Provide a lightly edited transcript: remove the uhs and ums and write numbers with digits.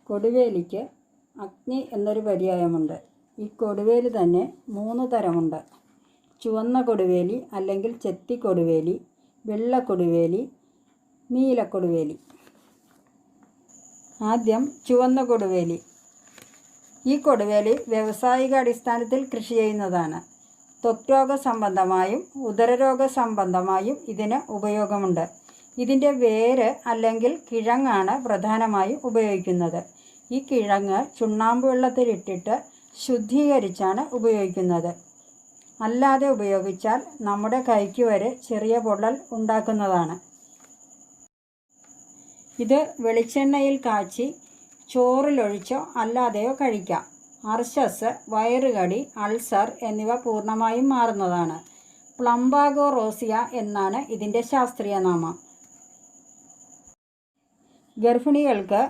കൊടുവേലിക്ക് അഗ്നി എന്നൊരു പര്യായമുണ്ട്. ഈ കൊടുവേലി തന്നെ 3 തരമുണ്ട്. ചുവന്ന കൊടുവേലി അല്ലെങ്കിൽ ചെത്തിക്കൊടുവേലി, വെള്ളക്കൊടുവേലി, നീലക്കൊടുവേലി. ആദ്യം ചുവന്ന കൊടുവേലി. ഈ കൊടുവേലി വ്യാവസായിക അടിസ്ഥാനത്തിൽ കൃഷി ചെയ്യുന്നതാണ്. ത്വക്ക് രോഗ സംബന്ധമായും ഉദരരോഗ സംബന്ധമായും ഇതിന് ഉപയോഗമുണ്ട്. ഇതിൻ്റെ വേര് അല്ലെങ്കിൽ കിഴങ്ങാണ് പ്രധാനമായും ഉപയോഗിക്കുന്നത്. ഈ കിഴങ്ങ് ചുണ്ണാമ്പ് വെള്ളത്തിലിട്ടിട്ട് ശുദ്ധീകരിച്ചാണ് ഉപയോഗിക്കുന്നത്. അല്ലാതെ ഉപയോഗിച്ചാൽ നമ്മുടെ കൈക്ക് വരെ ചെറിയ പൊള്ളൽ ഉണ്ടാക്കുന്നതാണ്. ഇത് വെളിച്ചെണ്ണയിൽ കാച്ചി ചോറിലൊഴിച്ചോ അല്ലാതെയോ കഴിക്കാം. അർശസ്, വയറുകടി, അൾസർ എന്നിവ പൂർണ്ണമായും മാറുന്നതാണ്. പ്ലംബാഗോ റോസിയ എന്നാണ് ഇതിൻ്റെ ശാസ്ത്രീയ നാമം. ഗർഭിണികൾക്ക്